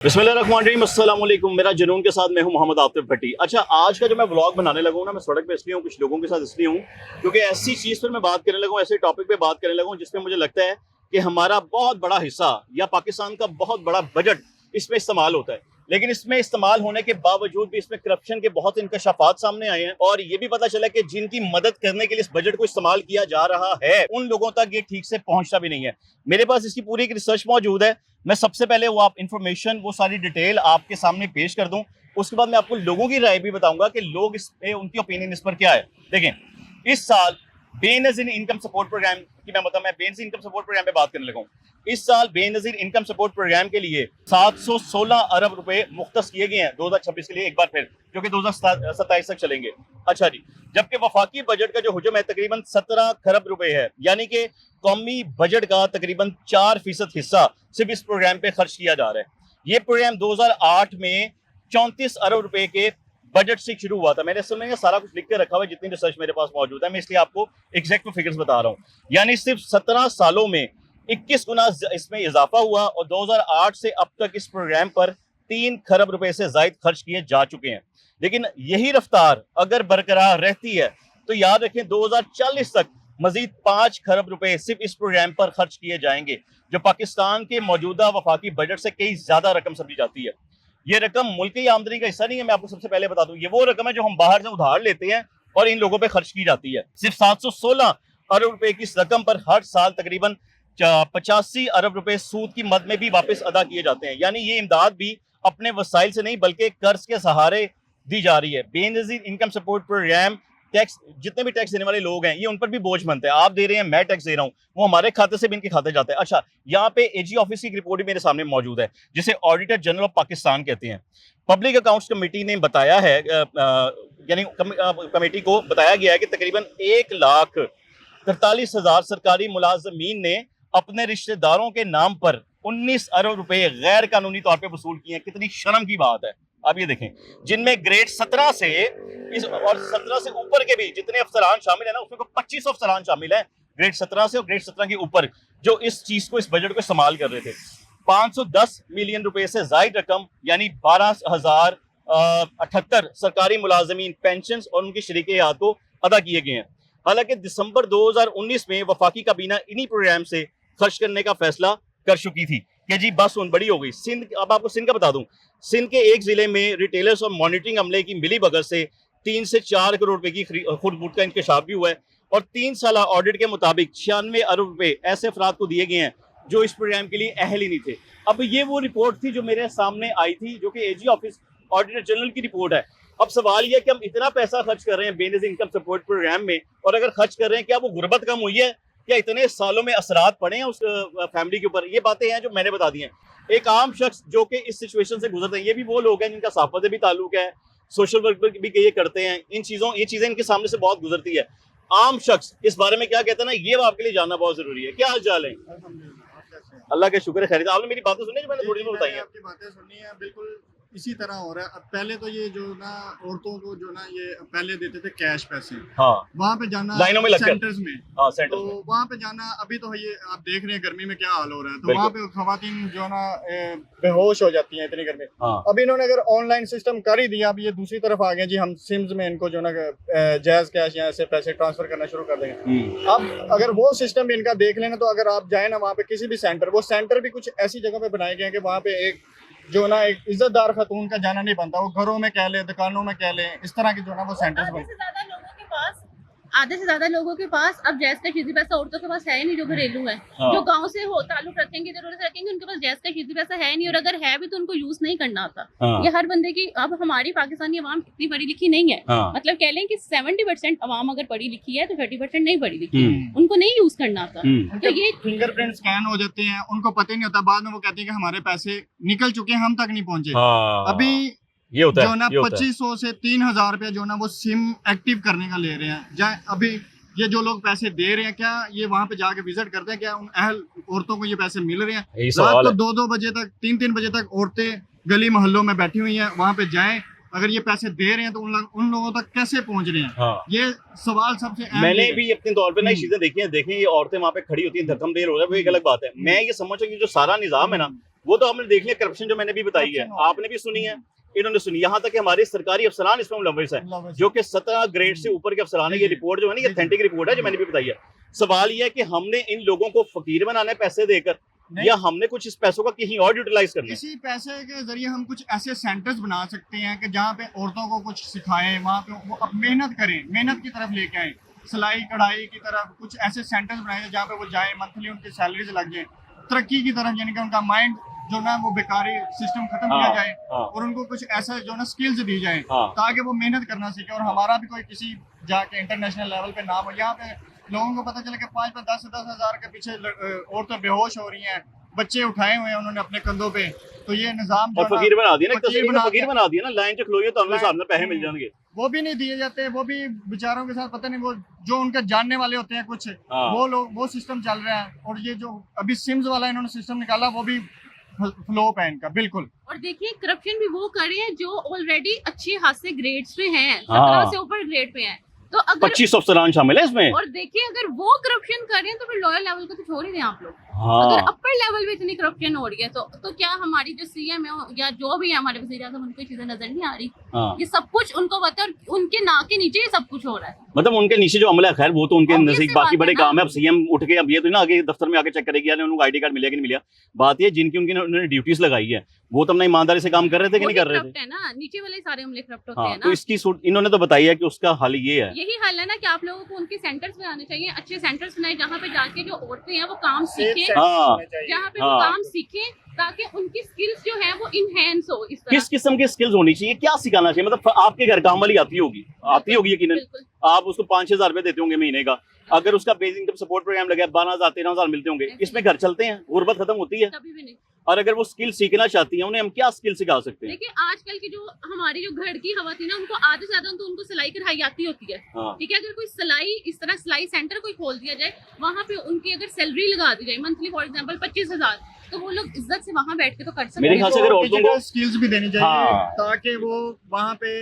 बिस्मिल्लाहिर्रहमानिर्रहीम, अस्सलाम वालेकुम। मेरा जुनून के साथ मैं हूं मोहम्मद आतिफ भट्टी। अच्छा, आज का जो मैं व्लॉग बनाने लगा हूं ना, मैं सड़क पे इसलिए हूं, कुछ लोगों के साथ इसलिए हूं क्योंकि ऐसी चीज़ पर मैं बात करने लगा हूं, ऐसे टॉपिक पे बात करने लगा हूं जिसमें मुझे लगता है कि हमारा बहुत बड़ा हिस्सा या पाकिस्तान का बहुत बड़ा बजट इसमें इस्तेमाल होता है। लेकिन इसमें इस्तेमाल होने के बावजूद भी इसमें करप्शन के बहुत इंकशाफात सामने आए हैं और ये भी पता चला कि जिनकी मदद करने के लिए इस बजट को इस्तेमाल किया जा रहा है उन लोगों तक ये ठीक से पहुंचता भी नहीं है। मेरे पास इसकी पूरी एक रिसर्च मौजूद है। मैं सबसे पहले वो आप इंफॉर्मेशन, वो सारी डिटेल आपके सामने पेश कर दूं। उसके बाद मैं आपको लोगों की राय भी बताऊंगा कि लोग इस पे, उनकी ओपिनियन इस पर क्या है। देखें, इस साल बेनजीर इनकम सपोर्ट प्रोग्राम की मैं बेनजीर इनकम सपोर्ट प्रोग्राम पे बात करने लगा हूं। इस साल बेनजीर इनकम सपोर्ट प्रोग्राम के लिए 716 अरब रुपए मुख्तस किए गए हैं 2026 के लिए, एक बार फिर, जो कि 2027 तक चलेंगे। अच्छा जी, जबकि वफाकी बजट का जो हुजूम है तकरीबन 17 खरब रुपए है, यानी कि कौमी बजट का तकरीबन 4% हिस्सा सिर्फ इस प्रोग्राम पे खर्च किया जा रहा है। ये प्रोग्राम 2008 में 34 अरब रुपए के बजट से शुरू हुआ था। मैंने सुना सारा कुछ लिख के रखा हुआ है, जितनी रिसर्च मेरे पास मौजूद है, मैं इसलिए आपको एग्जैक्ट फिगर्स बता रहा हूँ। यानी सिर्फ 17 सालों में 21 गुना इसमें इजाफा हुआ और 2008 से अब तक इस प्रोग्राम पर 3 खरब रुपए से ज्यादा खर्च किए जा चुके हैं। लेकिन यही रफ्तार अगर बरकरार रहती है तो याद रखें 2040 तक मजीद 5 खरब रुपए सिर्फ इस प्रोग्राम पर खर्च किए जाएंगे, जो पाकिस्तान के मौजूदा वफाकी बजट से कई ज्यादा रकम समझी जाती है। ये रकम मुल्क की आमदनी का हिस्सा नहीं है, मैं आपको सबसे पहले बता दूं। ये वो रकम है जो हम बाहर से उधार लेते हैं और इन लोगों पे खर्च की जाती है। सिर्फ 716 अरब रुपए की इस रकम पर हर साल तकरीबन 85 अरब रुपए सूद की मद में भी वापस अदा किए जाते हैं। यानी ये इमदाद भी अपने वसाइल से नहीं बल्कि कर्ज के सहारे दी जा रही है। Benazir income support programme tax, जितने भी टैक्स देने वाले लोग हैं, ये उन पर भी बोझ बनते हैं। आप दे रहे हैं, मैं टैक्स दे रहा हूँ, वो हमारे खाते से भी इनके खाते जाता है। अच्छा, यहाँ पे एजी ऑफिस की रिपोर्ट भी मेरे सामने मौजूद है, जिसे ऑडिटर जनरल ऑफ पाकिस्तान कहते हैं। पब्लिक अकाउंट्स कमेटी ने बताया है, यानी कमेटी को बताया गया है कि तकरीबन 1,43,000 सरकारी मुलाजमीन ने अपने रिश्तेदारों के नाम पर 19 अरब रुपए गैर कानूनी तौर पर वसूल किए हैं। कितनी शर्म की बात है। अब ये देखें, जिनमें ग्रेड 17 से और 17 से ऊपर के भी जितने अफसरान शामिल है ना, उसमें 25 अफसरान शामिल है ग्रेड 17 से और ग्रेड 17 के ऊपर, जो इस चीज को, इस बजट को इस्तेमाल कर रहे थे। 510 मिलियन रुपए से ज्यादा रकम, यानी 12,078 सरकारी मुलाजमीन पेंशन और उनकी शरीक-ए-हयात को अदा किए गए हैं। हालांकि दिसंबर 2019 में वफाकी काबीना इन्हीं प्रोग्राम से खर्च करने का फैसला कर चुकी थी कि जी बस उन बड़ी हो गई। सिंध, अब आपको सिंध का बता दूं, सिंध के एक जिले में रिटेलर्स और मॉनिटरिंग अमले की मिली भगत से 3 से 4 करोड़ रुपए की खुर्द-बुर्द का इंकशाफ भी हुआ है और 3 साल ऑडिट के मुताबिक 96 अरब रुपए ऐसे अफराद को दिए गए हैं जो इस प्रोग्राम के लिए अहल ही नहीं थे। अब ये वो रिपोर्ट थी जो मेरे सामने आई थी, जो कि एजी ऑफिस ऑडिटर जनरल की रिपोर्ट है। अब सवाल यह कि हम इतना पैसा खर्च कर रहे हैं बेनजीर इनकम सपोर्ट प्रोग्राम में, और अगर खर्च कर रहे हैं, क्या वो गुर्बत कम हुई है? क्या इतने सालों में असरात पड़े हैं उस फैमिली के ऊपर? ये बातें हैं जो मैंने बता दी हैं। एक आम शख्स जो कि इस सिचुएशन से गुजरते हैं, ये भी वो लोग हैं जिनका सहाफत से भी ताल्लुक है, सोशल वर्क भी ये करते हैं, ये चीजें इनके सामने से बहुत गुजरती है। आम शख्स इस बारे में क्या कहता है ना, ये आपके लिए जानना बहुत जरूरी है। क्या हाल चाल है? अल्लाह का शुक्र है, खैरियत। आपने मेरी बातें सुनी जो मैंने थोड़ी बहुत बताई है? आपकी बातें सुनी है, बिल्कुल इसी तरह हो रहा है। अब पहले तो ये जो ना औरतों को जो ना ये पहले देते थे कैश पैसे, हाँ, वहाँ पे जाना लाइनों में लगकर, सेंटर्स में, हाँ, सेंटर्स तो में। वहाँ पे जाना, अभी तो ये आप देख रहे हैं गर्मी में क्या हाल हो रहा है, तो बिल्कुल। वहाँ पे खवातीन जो ना बेहोश हो जाती हैं इतनी गर्मी। हाँ, अब इन्होंने अगर ऑनलाइन सिस्टम कर ही दिया, अब ये दूसरी तरफ आ गए जी, हम सिम्स में इनको जो ना जायज कैश या ऐसे पैसे ट्रांसफर करना शुरू कर देंगे। अब अगर वो सिस्टम भी इनका देख लेना, तो अगर आप जाए ना वहाँ पे किसी भी सेंटर, वो सेंटर भी कुछ ऐसी जगह पे बनाए गए हैं कि वहाँ पे एक जो ना एक इज्जतदार खातून का जाना नहीं बनता, वो घरों में कह ले, दुकानों में कह ले, इस तरह की जो ना वो सेंटर्स बने। आधे से ज्यादा लोगों के पास अब जैज का शीजी पैसा औरतों के पास है ही नहीं, जो घरेलू है। हाँ। जो गांव से हो ताल्लुक रखेंगे, जरूरत रखेंगे, उनके पास जैज का शीजी पैसा है नहीं, और अगर है भी तो उनको यूज नहीं करना आता। हाँ। ये हर बंदे की, अब हमारी पाकिस्तानी अवाम इतनी पढ़ी लिखी नहीं है। हाँ। मतलब कह लें कि 70% अवाम अगर पढ़ी लिखी है तो 30% नहीं पढ़ी लिखी, हम्म। उनको नहीं यूज करना आता। तो ये फिंगरप्रिंट स्कैन हो जाते हैं, उनको पता ही नहीं होता, बाद में वो कहते हैं कि हमारे पैसे निकल चुके हैं, हम तक नहीं पहुंचे। हाँ, अभी ये होता जो ना है, ये होता है। 2500 से 3000 रुपया जो ना वो सिम एक्टिव करने का ले रहे हैं। जाए अभी ये जो लोग पैसे दे रहे हैं, क्या ये वहाँ पे जाके विजिट करते हैं? क्या उन अहल औरतों को ये पैसे मिल रहे हैं? यही रात सवाल को है। 2-2 बजे तक, 3-3 बजे तक औरतें गली मोहल्लों में बैठी हुई हैं, वहाँ पे जाएं, अगर ये पैसे दे रहे हैं तो उन लोगों तक कैसे पहुंच रहे हैं? हाँ। ये सवाल सबसे अहम मैंने है। भी अपने तौर पे ना ये चीजें देखी हैं। देखिए, ये औरतें वहाँ पे खड़ी होती हैं, धक्कम देर हो रहा है, वो एक अलग बात है। मैं ये समझ कि जो सारा निजाम है ना, वो तो हमने देख लिया, करप्शन जो मैंने भी बताई है, आपने भी सुनी है, इन्होंने सुनी। यहाँ तक कि हमारे सरकारी अफसरान इसमें मुलव्वस है, जो कि 17 ग्रेड से ऊपर के अफसरान है। ये रिपोर्ट जो है ना, ये ऑथेंटिक रिपोर्ट है जो मैंने भी बताई है। सवाल ये है कि हमने इन लोगों को फकीर बनाना है पैसे देकर, या हमने कुछ इस पैसों का कहीं और यूटिलाइज करना है। इसी पैसे के जरिए हम कुछ ऐसे सेंटर्स बना सकते हैं कि जहाँ पे औरतों को कुछ सिखाएं, वहाँ पे वो अब मेहनत करें, मेहनत की तरफ लेके आए, सिलाई कढ़ाई की तरफ कुछ ऐसे सेंटर्स बनाए जहाँ पे वो जाए, मंथली उनकी सैलरीज लग जाए, तरक्की की तरफ, यानी कि उनका माइंड जो ना वो बेकारी सिस्टम खत्म किया जाए और उनको कुछ ऐसा जो ना स्किल्स दी जाए ताकि वो मेहनत करना सीखे और हमारा भी कोई किसी जाके इंटरनेशनल लेवल पे नाम हो। यहाँ पे लोगों को पता चले कि 5-10 हज़ार के पीछे औरतें बेहोश हो रही हैं, बच्चे उठाए हुए हैं उन्होंने अपने कंधों पे, तो ये निजाम और फकीर बना दिया ना, फकीर बना दिया ना, लाइन च खलोइए तो हमें सामने पैसे मिल जाएंगे, वो भी नहीं दिए जाते, वो भी बेचारों के साथ पता नहीं वो जो उनके जानने वाले होते हैं कुछ वो लोग, वो सिस्टम चल रहा है। और ये जो अभी सिम्स वाला इन्होंने सिस्टम निकाला वो भी फ्लॉप है इनका बिल्कुल। और देखिए करप्शन भी वो कर रहे हैं जो ऑलरेडी अच्छे खासे ग्रेड्स पे हैं, 17 से ऊपर ग्रेड पे हैं, तो अगर 25 अफसरान शामिल है इसमें। और देखिए अगर वो करप्शन कर रहे हैं तो फिर लोअर लेवल को तो छोड़ ही दें आप लोग। हाँ। अगर अपर लेवल पे इतनी करप्शन हो रही है तो क्या हमारी जो सीएम है या जो भी है हमारे वज़ीर आज़म, उनको चीजें नजर नहीं आ रही? हाँ। ये सब कुछ उनको पता है और उनके नाक के नीचे ये सब कुछ हो रहा है। मतलब उनके नीचे जो अमला है, खैर वो तो उनके Obvious नजदीक सी बाकी बात बड़े है ना। काम है। अब सीएम उठ के अब ये तो ना आगे दफ्तर में आके चेक करेगी यार उनको आईडी कार्ड मिलेगा कि नहीं मिला। बात ये जिनकी उनकी उन्होंने ड्यूटीज लगाई है वो तो अपना ईमानदारी से काम कर रहे थे कि नहीं कर रहे थे? है ना, नीचे वाले सारे हमले करप्ट होते हाँ, हैं तो ना। इसकी इन्होंने तो बताई है कि उसका हल ये है। यही हल है ना कि आप लोगों को उनके सेंटर्स बनाने चाहिए, अच्छे सेंटर्स बनाए जहाँ पे जाके जो औरतें हैं वो काम सीखें, हाँ। जहाँ पे वो काम सीखें ताकि उनकी स्किल्स जो है वो इनहेंस हो। इस तरह किस किस्म की स्किल्स होनी चाहिए, क्या सिखाना चाहिए? मतलब आपके घर काम वाली आती होगी यकीनन, बिल्कुल। आप उसको 5-6 हजार रुपए देते होंगे महीने का, अगर उसका बेसिक इनकम सपोर्ट प्रोग्राम लगा 12,000-13,000 हजार मिलते होंगे, इसमें घर चलते हैं, गुर्बत खत्म होती है? कभी भी नहीं। और अगर वो स्किल सीखना चाहती हैं उन्हें हम क्या स्किल सिखा सकते हैं? देखिए आजकल की जो हमारी जो घर की खवातीन है उनको आधे से ज्यादा तो उनको सिलाई कढ़ाई आती होती है। हाँ। ठीक है, अगर कोई सिलाई इस तरह सिलाई सेंटर कोई खोल दिया जाए, वहाँ पे उनकी अगर सैलरी लगा दी जाए मंथली फॉर एग्जांपल 25,000, तो वो लोग इज्जत से वहाँ बैठ के तो कर सकते मेरे हैं। ख्याल से अगर औरतों को स्किल्स भी देनी चाहिए हाँ। ताकि वो वहाँ पे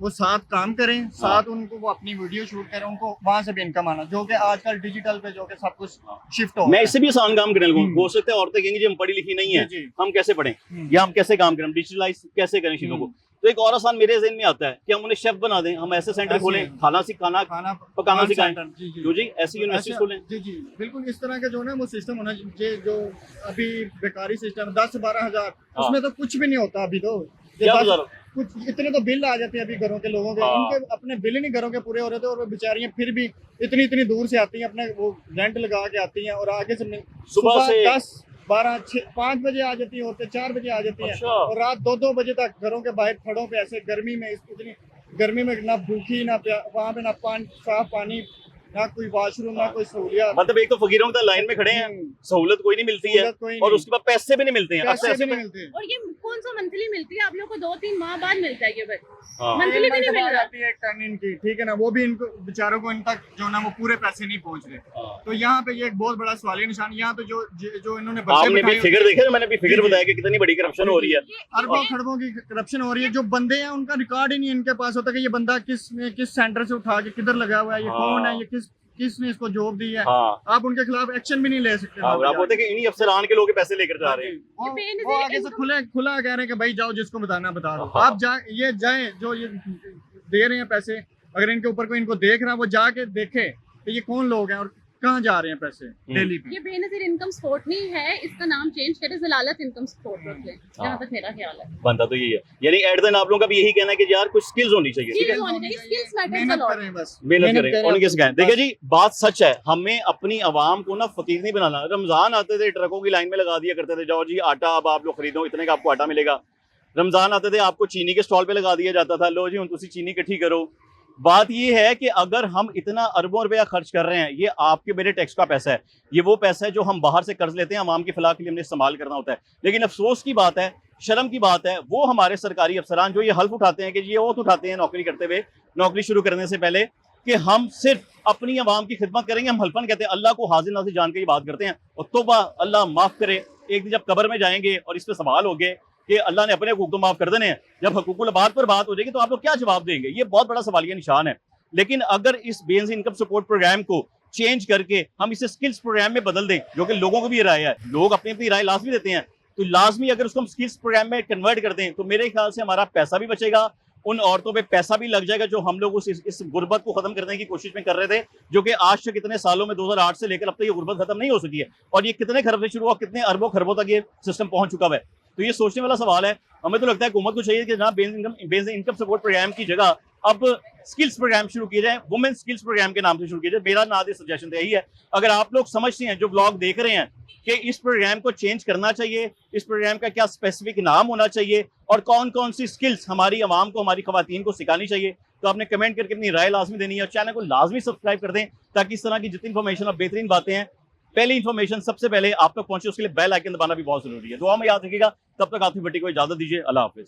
वो साथ काम करें, साथ उनको वो अपनी वीडियो शूट करें, उनको वहाँ से भी इनकम आना, जो कि आजकल डिजिटल पे जो कि सब कुछ शिफ्ट हो। मैं इससे भी आसान काम करने लगूँ। हो सकता है औरतें कहेंगी जी हम पढ़ी लिखी नहीं है, जी। हम कैसे पढ़ें या हम कैसे काम करें, डिजिटलाइज कैसे करें चीजों को। तो एक और आसान मेरे ज़हन में आता है कि हम उन्हें शेफ बना दें, हम ऐसे सेंटर खोलें, खाना पकाना सिखाएं, क्यों जी ऐसी यूनिवर्सिटी खोलें। जी जी बिल्कुल, इस तरह का जो ना वो सिस्टम होना चाहिए। जो अभी बेकारी सिस्टम 10-12 हजार, उसमें तो कुछ भी नहीं होता अभी तो। क्या गुजारो? कुछ इतने तो बिल आ जाते हैं अभी घरों के लोगों के, उनके अपने बिल ही नहीं घरों के पूरे हो रहे थे और वो बेचारियां फिर भी इतनी दूर से आती हैं, अपने वो रेंट लगा के आती हैं और आगे से सुबह से 10-12-5 बजे आ जाती हैं औरतें, 4 बजे आ जाती हैं और रात 2-2 बजे तक घरों के बाहर खड़ों पे ऐसे गर्मी में, इतनी गर्मी में ना भूखी ना वहाँ पे ना साफ पानी, ना कोई वॉशरूम, ना कोई सहूलियत। मतलब एक तो फकीरों की लाइन में खड़े हैं, सहूलत कोई नहीं मिलती है और उसके बाद पैसे भी नहीं मिलते हैं। पैसे भी नहीं मिलते। और ये कौन सा मंथली मिलती है आप लोग को? 2-3 माह बाद मिलता है ये बस, हाँ। मंथली भी नहीं मिल रहा। है टर्न इनकी, ठीक है ना, वो भी इनको बेचारों को इन तक जो ना वो पूरे पैसे नहीं पहुंच रहे। तो यहाँ पे ये एक बहुत बड़ा सवालिया निशान। यहाँ पे जो इन्होंने आपने भी फिगर देखे, मैंने भी फिगर बताया कि कितनी बड़ी करप्शन हो रही है, अरबों खरबों की करप्शन हो रही है। जो बंदे हैं उनका रिकॉर्ड ही नहीं इनके पास होता कि ये बंदा किस सेंटर से उठा के किधर लगा हुआ है, ये कौन है, ये किसने इसको जॉब दी है। आप उनके खिलाफ एक्शन भी नहीं ले सकते। आप बोलते कि इन्हीं अफसरान के लोग पैसे लेकर जा रहे हैं। वो आगे से खुला कह रहे हैं कि भाई जाओ जिसको बताना बता दो। आप जाए जो ये दे रहे हैं पैसे, अगर इनके ऊपर कोई इनको देख रहा है वो जाके देखे कि ये कौन लोग हैं और कहाँ जा रहे हैं पैसे डेली पे। ये बेनजीर इनकम सपोर्ट नहीं है, इसका नाम चेंज करें, जलालत इनकम सपोर्ट रख लें, जहाँ तक मेरा ख्याल है। बनता तो यही है, यानी एट द एंड आप लोगों का भी यही कहना है कि यार कुछ स्किल्स होनी चाहिए। स्किल्स होनी चाहिए, स्किल्स मैटर अ लॉट। बस मेहनत करें और उनके सिखाएं। देखिए जी बात सच है, हमें अपनी आवाम को ना फकीर नहीं बनाना। रमजान आते थे ट्रकों की लाइन में लगा दिया करते थे, जाओ जी आटा अब आप लोग खरीदो, इतने का आपको आटा मिलेगा। रमजान आते थे आपको चीनी के स्टॉल पे लगा दिया जाता था, लो जी हम तुसी चीनी इकट्ठी करो। बात ये है कि अगर हम इतना अरबों रुपया खर्च कर रहे हैं, ये आपके मेरे टैक्स का पैसा है, ये वो पैसा है जो हम बाहर से कर्ज लेते हैं, आवाम की फलाह के लिए हमने इस्तेमाल करना होता है। लेकिन अफसोस की बात है, शर्म की बात है, वो हमारे सरकारी अफसरान जो ये हल्फ उठाते हैं कि ये ओथ उठाते हैं नौकरी करते हुए, नौकरी शुरू करने से पहले, कि हम सिर्फ अपनी आवाम की खिदमत करेंगे। हम हल्फन कहते हैं, अल्लाह को हाजिर नाज़िर जान के ये बात करते हैं और तौबा अल्लाह माफ़ करे। एक दिन जब कब्र में जाएंगे और इस पर सवाल हो गए कि अल्लाह ने अपने हुकूक तो माफ़ कर देने हैं, जब हुकूकुल इबाद पर बात हो जाएगी तो आप लोग क्या जवाब देंगे? ये बहुत बड़ा सवालिया निशान है। लेकिन अगर इस बेनजीर इनकम सपोर्ट प्रोग्राम को चेंज करके हम इसे स्किल्स प्रोग्राम में बदल दें, जो कि लोगों को भी राय है, लोग अपनी अपनी राय लाजमी देते हैं, तो लाजमी अगर उसको हम स्किल्स प्रोग्राम में कन्वर्ट कर दें तो मेरे ख्याल से हमारा पैसा भी बचेगा, उन औरतों पे पैसा भी लग जाएगा जो हम लोग इस गुर्बत को खत्म करने की कोशिश में कर रहे थे, जो कि आज से कितने सालों में 2008 से लेकर अब तक ये गुर्बत खत्म नहीं हो सकी है। और ये कितने खरब से शुरू हुआ, कितने अरबों खरबों तक ये सिस्टम पहुंच चुका है। तो ये सोचने वाला सवाल है। हमें तो लगता है हुकूमत को चाहिए कि जनाब बेसिक इनकम सपोर्ट प्रोग्राम की जगह अब स्किल्स प्रोग्राम शुरू किए जाए, वुमेन स्किल्स प्रोग्राम के नाम से शुरू किए जाए। मेरा नादी सजेशन तो यही है। अगर आप लोग समझते हैं, जो ब्लॉग देख रहे हैं, कि इस प्रोग्राम को चेंज करना चाहिए, इस प्रोग्राम का क्या स्पेसिफिक नाम होना चाहिए और कौन कौन सी स्किल्स हमारी आवाम को, हमारी खवातीन को सिखानी चाहिए, तो आपने कमेंट करके अपनी राय लाजमी देनी है और चैनल को लाजमी सब्सक्राइब कर दें ताकि इस तरह की जितनी इन्फॉर्मेशन और बेहतरीन बातें हैं, पहली इन्फॉर्मेशन सबसे पहले आप तक पहुंचे। उसके लिए बेल आइकन दबाना भी बहुत जरूरी है। दुआ में याद रखिएगा। तब तक आतिफ भट्टी को इजाजत दीजिए। अल्लाह हाफिज।